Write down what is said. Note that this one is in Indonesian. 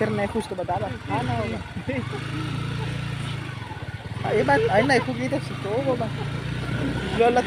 Ternefus to ba dapat? Ano ba? Ay, ba't? Ay, naipugita si Togo ba? Lola